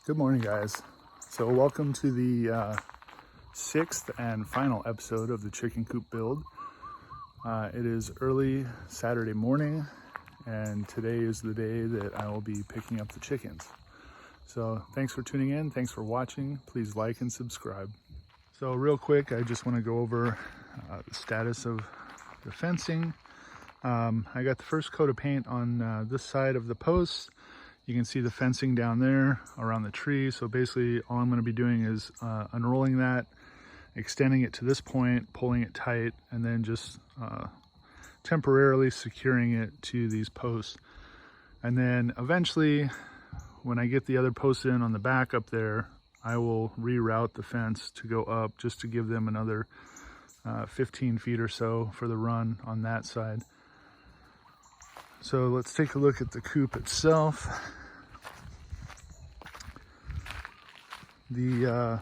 Good morning, guys. So welcome to the sixth and final episode of the chicken coop build. It is early Saturday morning, and today is the day that I will be picking up the chickens. So thanks for tuning in. Thanks for watching. Please like and subscribe. So real quick, I just want to go over the status of the fencing. I got the first coat of paint on this side of the post. You can see the fencing down there around the tree. So basically all I'm going to be doing is unrolling that, extending it to this point, pulling it tight, and then just temporarily securing it to these posts. And then eventually, when I get the other posts in on the back up there, I will reroute the fence to go up just to give them another 15 feet or so for the run on that side. So let's take a look at the coop itself. The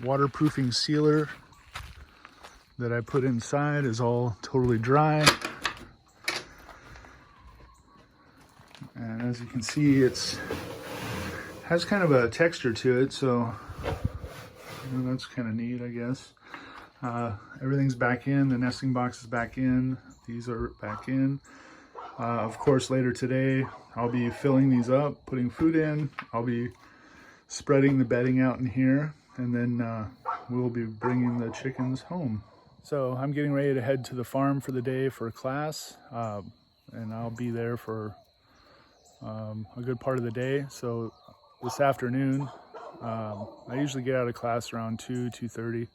waterproofing sealer that I put inside is all totally dry. And as you can see, it has kind of a texture to it, so that's kind of neat, I guess. Everything's back in, the nesting box is back in, these are back in. Of course, later today, I'll be filling these up, putting food in. I'll be spreading the bedding out in here, and then we'll be bringing the chickens home. So I'm getting ready to head to the farm for the day for class, and I'll be there for a good part of the day. So this afternoon, I usually get out of class around 2:30.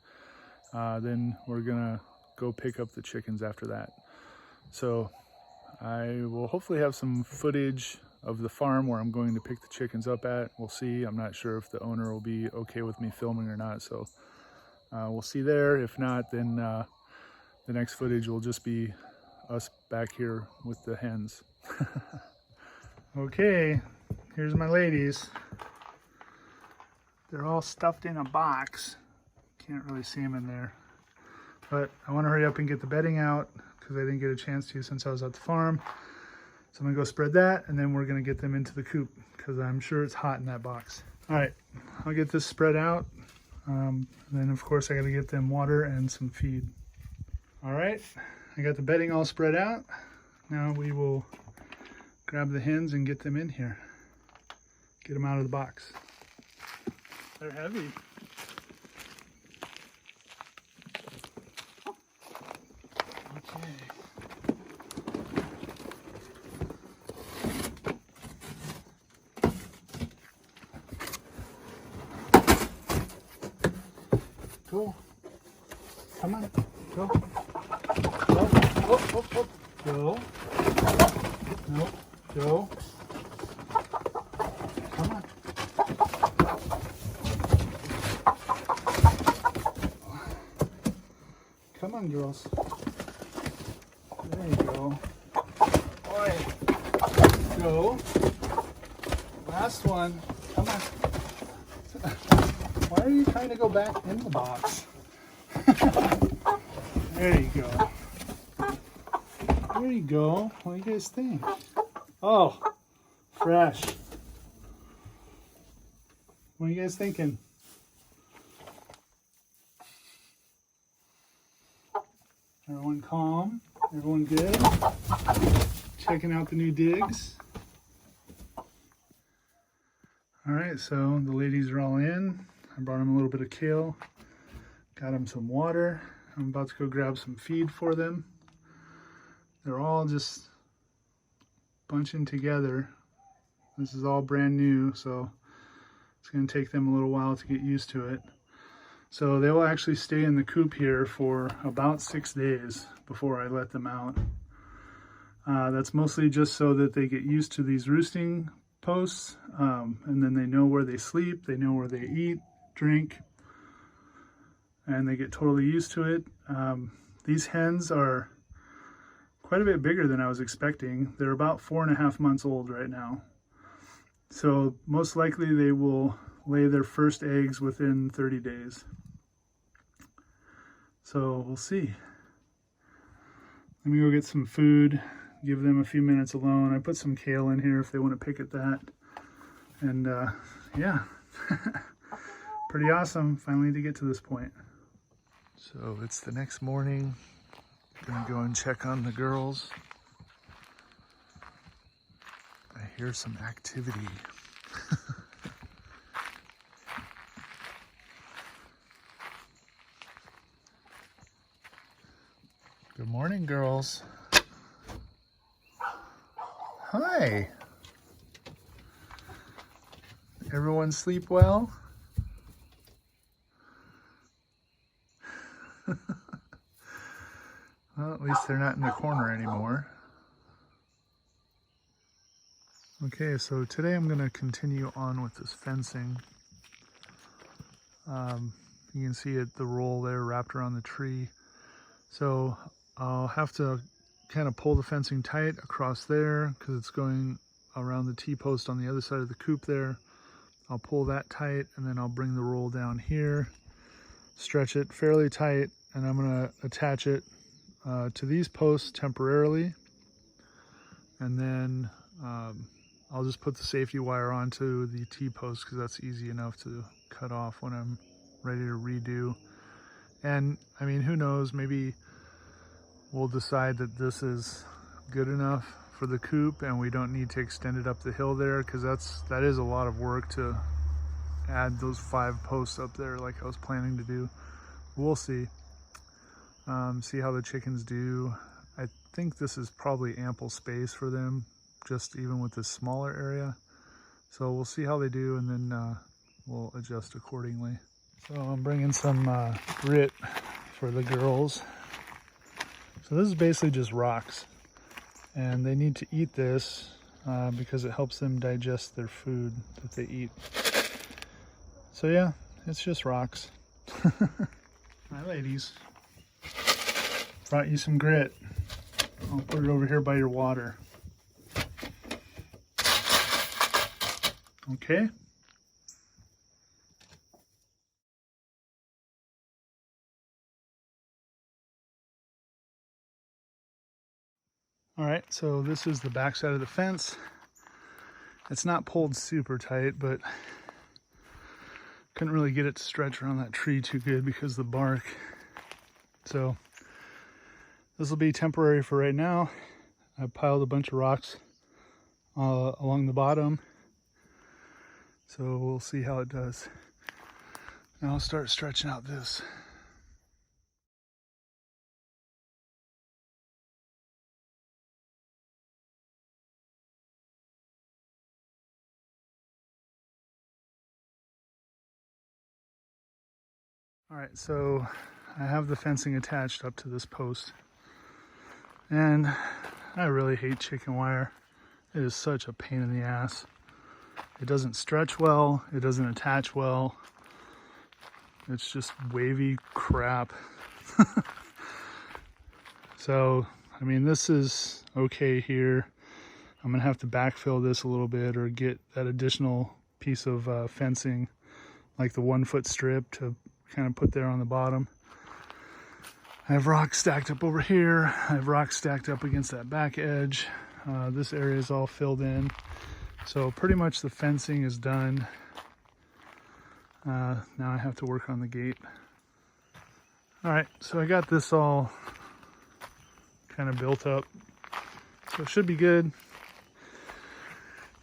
Then we're gonna go pick up the chickens after that. So I will hopefully have some footage of the farm where I'm going to pick the chickens up at. We'll see. I'm not sure if the owner will be okay with me filming or not, so we'll see there. If not, then the next footage will just be us back here with the hens. Okay, here's my ladies. They're all stuffed in a box. Can't really see them in there, but I want to hurry up and get the bedding out because I didn't get a chance to since I was at the farm. So I'm gonna go spread that, and then we're gonna get them into the coop because I'm sure it's hot in that box. All right, I'll get this spread out. Then of course I gotta get them water and some feed. All right, I got the bedding all spread out. Now we will grab the hens and get them in here. Get them out of the box. They're heavy. Okay. Go. Come on. Go. Go. Oh. Go. No. Go. Come on. Come on, girls. There you go. Boy. Go. Last one. Come on. Why are you trying to go back in the box? There you go. There you go. What do you guys think? Oh, fresh. What are you guys thinking? Everyone calm? Everyone good? Checking out the new digs? All right, so the ladies are all in. I brought them a little bit of kale, got them some water. I'm about to go grab some feed for them. They're all just bunching together. This is all brand new, so it's gonna take them a little while to get used to it. So they will actually stay in the coop here for about 6 days before I let them out. That's mostly just so that they get used to these roosting posts, and then they know where they sleep, they know where they eat, drink, and they get totally used to it. These hens are quite a bit bigger than I was expecting. They're about 4.5 months old right now. So most likely they will lay their first eggs within 30 days. So we'll see. Let me go get some food, give them a few minutes alone. I put some kale in here if they want to pick at that. And yeah, pretty awesome finally to get to this point. So it's the next morning. Gonna go and check on the girls. I hear some activity. Good morning, girls. Hi. Everyone sleep well? Well, at least they're not in the corner anymore. Okay, so today I'm going to continue on with this fencing. You can see it, the roll there wrapped around the tree. So I'll have to kind of pull the fencing tight across there because it's going around the T-post on the other side of the coop there. I'll pull that tight and then I'll bring the roll down here, stretch it fairly tight, and I'm going to attach it to these posts temporarily. And then I'll just put the safety wire onto the T-post because that's easy enough to cut off when I'm ready to redo. And I mean, who knows, maybe we'll decide that this is good enough for the coop and we don't need to extend it up the hill there, because that is a lot of work to add those 5 posts up there like I was planning to do. We'll see. See how the chickens do. I think this is probably ample space for them, just even with this smaller area. So we'll see how they do, and then we'll adjust accordingly. So I'm bringing some grit for the girls. So this is basically just rocks, and they need to eat this because it helps them digest their food that they eat. So yeah, it's just rocks. Hi ladies, brought you some grit. I'll put it over here by your water. Okay. All right, so this is the back side of the fence. It's not pulled super tight, but couldn't really get it to stretch around that tree too good because of the bark. So this will be temporary for right now. I piled a bunch of rocks along the bottom. So we'll see how it does. And I'll start stretching out this. All right, so I have the fencing attached up to this post. And I really hate chicken wire. It is such a pain in the ass. It doesn't stretch well, it doesn't attach well. It's just wavy crap. So, I mean, this is okay here. I'm gonna have to backfill this a little bit or get that additional piece of fencing, like the 1-foot strip, to kind of put there on the bottom. I have rocks stacked up over here. I have rocks stacked up against that back edge. This area is all filled in. So pretty much the fencing is done. Now I have to work on the gate. All right, so I got this all kind of built up. So it should be good.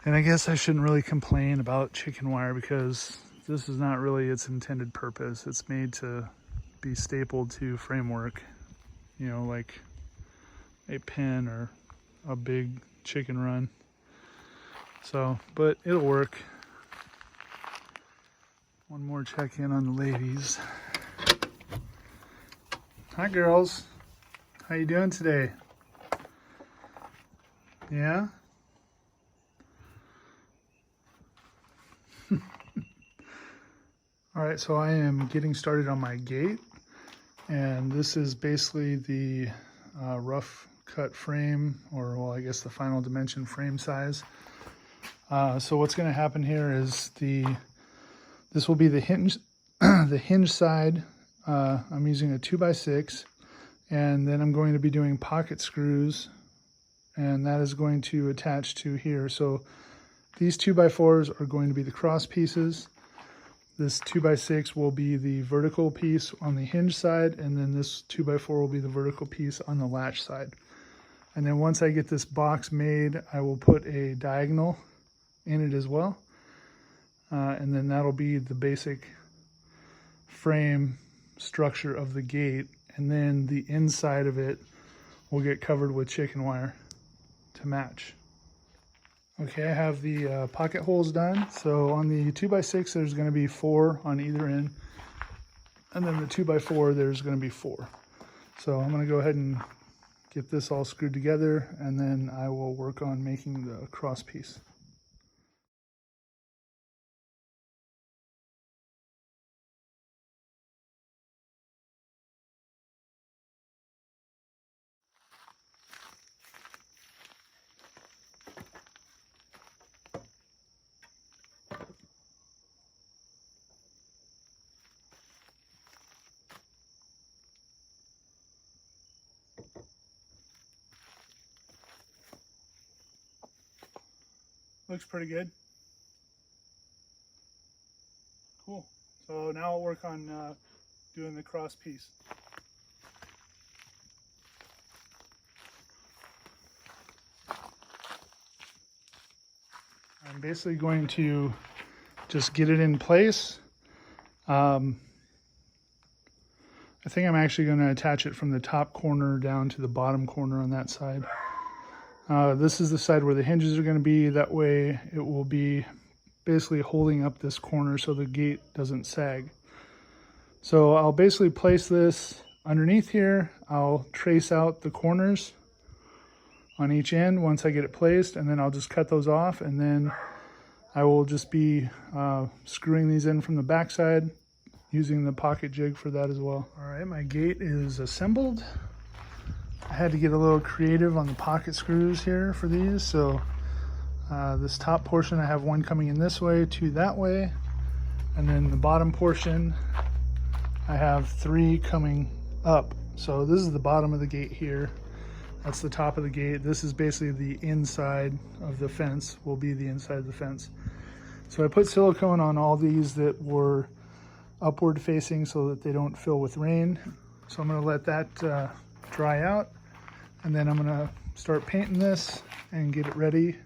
And I guess I shouldn't really complain about chicken wire because this is not really its intended purpose. It's made to be stapled to framework, you know, like a pen or a big chicken run. So, but it'll work. One more check in on the ladies. Hi girls, how you doing today? Yeah? All right, so I am getting started on my gate, and this is basically the rough cut frame, or well, I guess the final dimension frame size. So what's going to happen here is this will be the hinge, the hinge side. I'm using a 2x6, and then I'm going to be doing pocket screws, and that is going to attach to here. So these 2x4s are going to be the cross pieces. This 2x6 will be the vertical piece on the hinge side, and then this 2x4 will be the vertical piece on the latch side. And then once I get this box made, I will put a diagonal in it as well. And then that'll be the basic frame structure of the gate. And then the inside of it will get covered with chicken wire to match. Okay, I have the pocket holes done. So on the 2x6, there's going to be 4 on either end. And then the 2x4, there's going to be 4. So I'm going to go ahead and get this all screwed together, and then I will work on making the cross piece. Looks pretty good. Cool. So now I'll work on doing the cross piece. I'm basically going to just get it in place. I think I'm actually going to attach it from the top corner down to the bottom corner on that side. This is the side where the hinges are going to be. That way it will be basically holding up this corner so the gate doesn't sag. So I'll basically place this underneath here. I'll trace out the corners on each end once I get it placed, and then I'll just cut those off, and then I will just be screwing these in from the back side using the pocket jig for that as well. All right, my gate is assembled. I had to get a little creative on the pocket screws here for these. So this top portion, I have one coming in this way, 2 that way. And then the bottom portion, I have 3 coming up. So this is the bottom of the gate here. That's the top of the gate. This is basically the inside of the fence, will be the inside of the fence. So I put silicone on all these that were upward facing so that they don't fill with rain. So I'm gonna let that dry out. And then I'm gonna start painting this and get it ready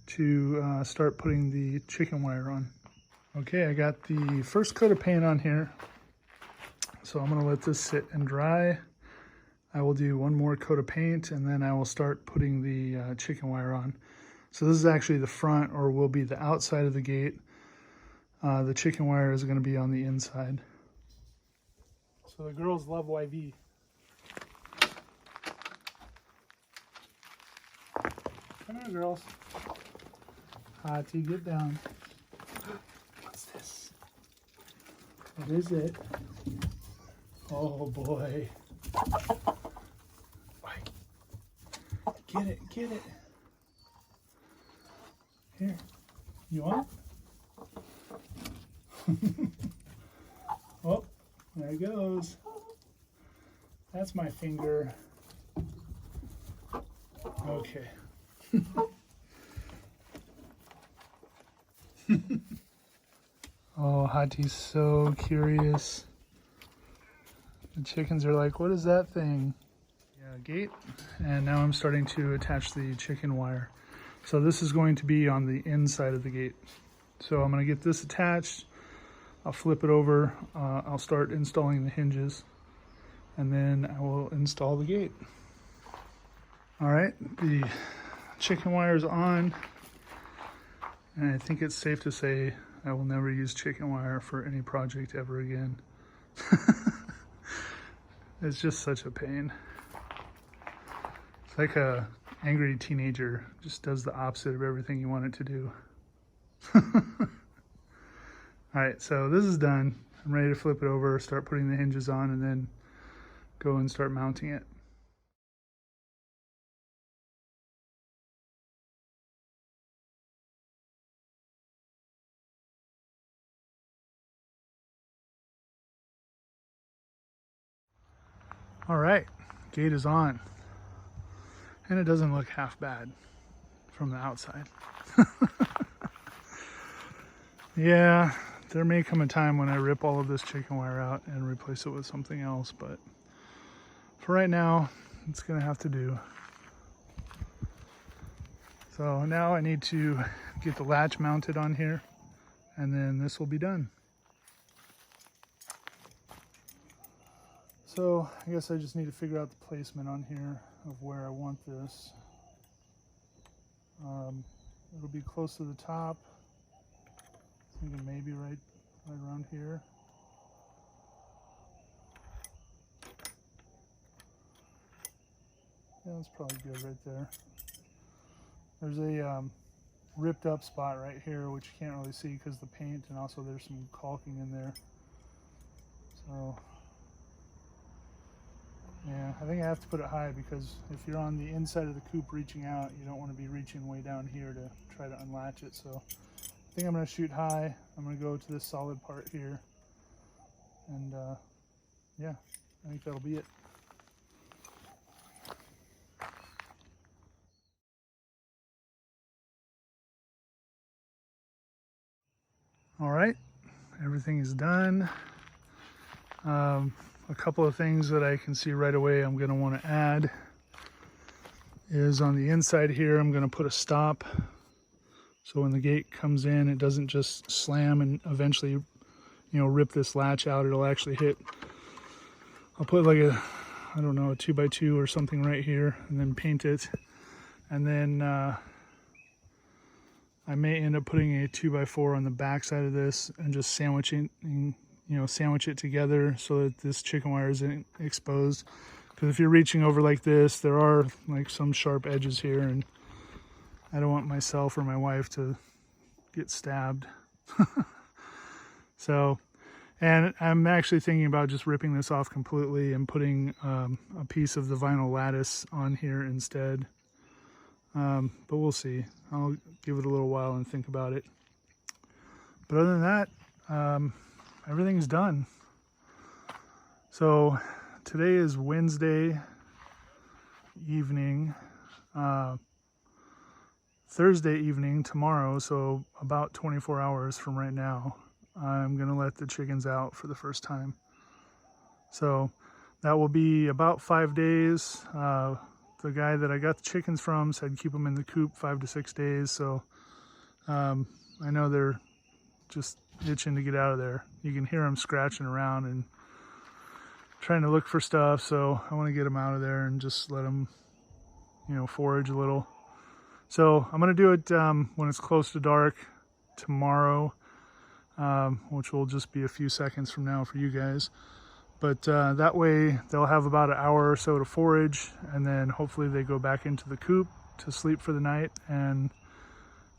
to start putting the chicken wire on. Okay, I got the first coat of paint on here. So I'm gonna let this sit and dry. I will do one more coat of paint, and then I will start putting the chicken wire on. So this is actually the front, or will be the outside of the gate. The chicken wire is gonna be on the inside. So the girls love YV. Come here, girls. Hottie, get down. What's this? What is it? Oh boy. Get it, get it. Here. You want it? Oh, there it goes. That's my finger. Okay. Oh, Hati's so curious. The chickens are like, what is that thing? Yeah, gate. And now I'm starting to attach the chicken wire. So this is going to be on the inside of the gate. So I'm going to get this attached. I'll flip it over. I'll start installing the hinges, and then I will install the gate. All right, the chicken wire is on, and I think it's safe to say I will never use chicken wire for any project ever again. It's just such a pain. It's like a angry teenager, just does the opposite of everything you want it to do. All right, so this is done. I'm ready to flip it over, start putting the hinges on, and then go and start mounting it. All right, gate is on. And it doesn't look half bad from the outside. Yeah, there may come a time when I rip all of this chicken wire out and replace it with something else, but for right now, it's gonna have to do. So now I need to get the latch mounted on here, and then this will be done. So I guess I just need to figure out the placement on here of where I want this. It'll be close to the top. Thinking maybe right around here. Yeah, that's probably good right there. There's a ripped up spot right here, which you can't really see because of the paint, and also there's some caulking in there. So yeah, I think I have to put it high because if you're on the inside of the coop reaching out, you don't want to be reaching way down here to try to unlatch it. So I think I'm going to shoot high. I'm going to go to this solid part here, and yeah, I think that'll be it. All right, everything is done. A couple of things that I can see right away I'm going to want to add is on the inside here, I'm going to put a stop. So when the gate comes in, it doesn't just slam and eventually, you know, rip this latch out. It'll actually hit. I'll put like a, I don't know, a 2x2 or something right here, and then paint it. And then I may end up putting a 2x4 on the back side of this and just sandwich it together so that this chicken wire isn't exposed. Because if you're reaching over like this, there are like some sharp edges here, and I don't want myself or my wife to get stabbed. So, and I'm actually thinking about just ripping this off completely and putting a piece of the vinyl lattice on here instead. But we'll see. I'll give it a little while and think about it. But other than that, everything's done. So today is Wednesday evening. Thursday evening tomorrow, so about 24 hours from right now, I'm going to let the chickens out for the first time. So that will be about 5 days. The guy that I got the chickens from said keep them in the coop 5 to 6 days. So I know they're just itching to get out of there. You can hear them scratching around and trying to look for stuff. So I want to get them out of there and just let them, you know, forage a little. So I'm going to do it when it's close to dark tomorrow, which will just be a few seconds from now for you guys. But that way they'll have about an hour or so to forage, and then hopefully they go back into the coop to sleep for the night, and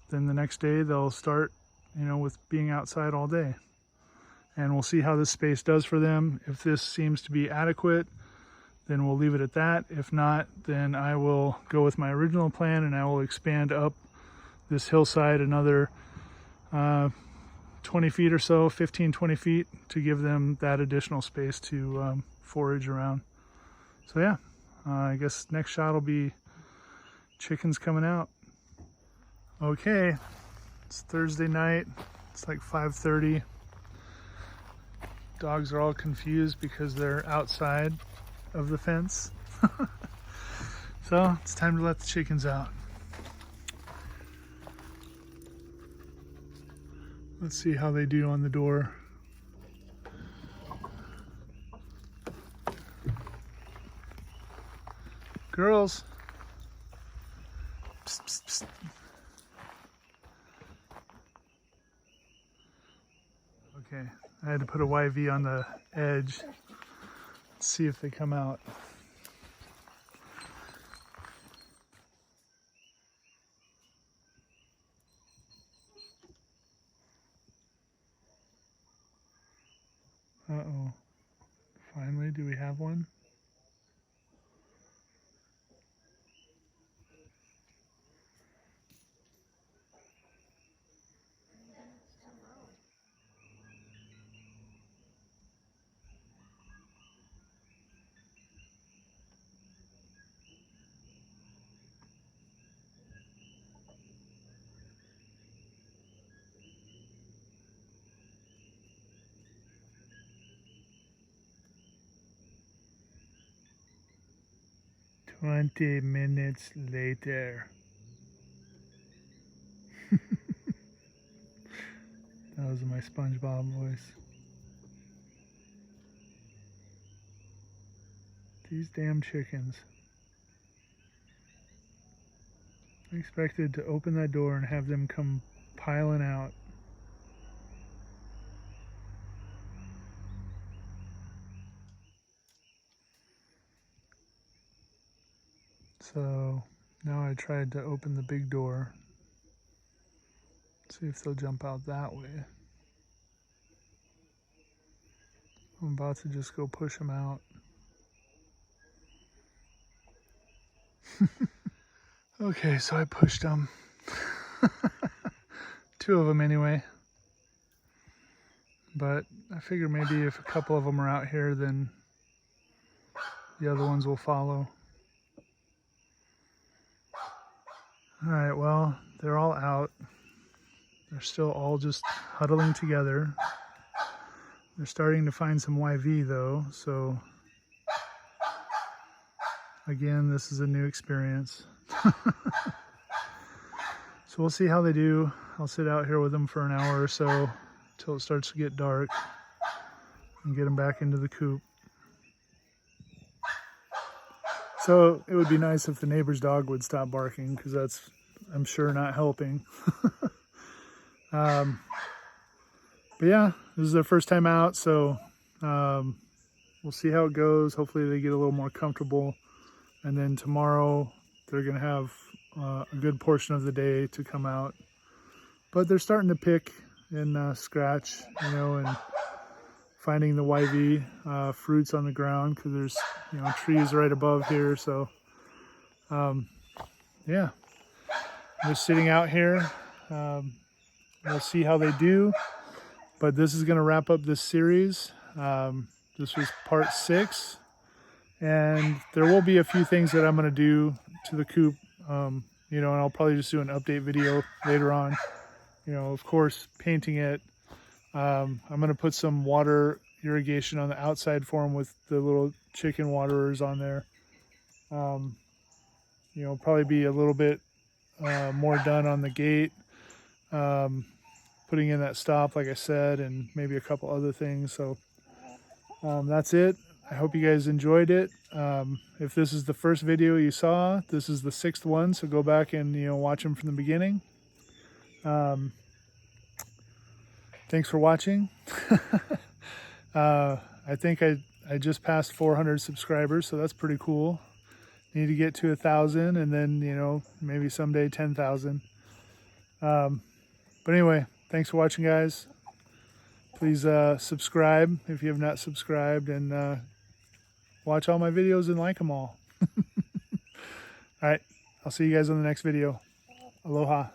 then the next day they'll start, you know, with being outside all day. And we'll see how this space does for them. If this seems to be adequate, then we'll leave it at that. If not, then I will go with my original plan and I will expand up this hillside another 20 feet or so, 15, 20 feet, to give them that additional space to forage around. So yeah, I guess next shot will be chickens coming out. Okay, it's Thursday night. It's like 5:30. Dogs are all confused because they're outside of the fence. So it's time to let the chickens out. Let's see how they do on the door. Girls. Psst, psst, psst. Okay, I had to put a YV on the edge. Let's see if they come out. Uh-oh. Finally, do we have one? 20 minutes later. That was my SpongeBob voice. These damn chickens. I expected to open that door and have them come piling out. So now I tried to open the big door. See if they'll jump out that way. I'm about to just go push them out. Okay, so I pushed them. 2 of them anyway. But I figure maybe if a couple of them are out here, then the other ones will follow. Alright, well, they're all out. They're still all just huddling together. They're starting to find some YV though, so again, this is a new experience. So we'll see how they do. I'll sit out here with them for an hour or so until it starts to get dark and get them back into the coop. So it would be nice if the neighbor's dog would stop barking, because that's, I'm sure, not helping. But yeah, this is their first time out, so we'll see how it goes. Hopefully they get a little more comfortable, and then tomorrow they're gonna have a good portion of the day to come out. But they're starting to pick and scratch, you know, and finding the YV fruits on the ground, because there's, you know, trees right above here. So yeah, they're sitting out here. We'll see how they do, but this is going to wrap up this series. This was part 6, and there will be a few things that I'm going to do to the coop, you know, and I'll probably just do an update video later on. You know, of course, painting it. I'm going to put some water irrigation on the outside for them with the little chicken waterers on there. You know, probably be a little bit more done on the gate. Putting in that stop, like I said, and maybe a couple other things. So that's it. I hope you guys enjoyed it. If this is the first video you saw, this is the 6th one, so go back and, you know, watch them from the beginning. Thanks for watching. I think I just passed 400 subscribers, so that's pretty cool. Need to get to 1,000, and then, you know, maybe someday 10,000. But anyway, thanks for watching, guys. Please subscribe if you have not subscribed, and watch all my videos and like them all. All right, I'll see you guys on the next video. Aloha.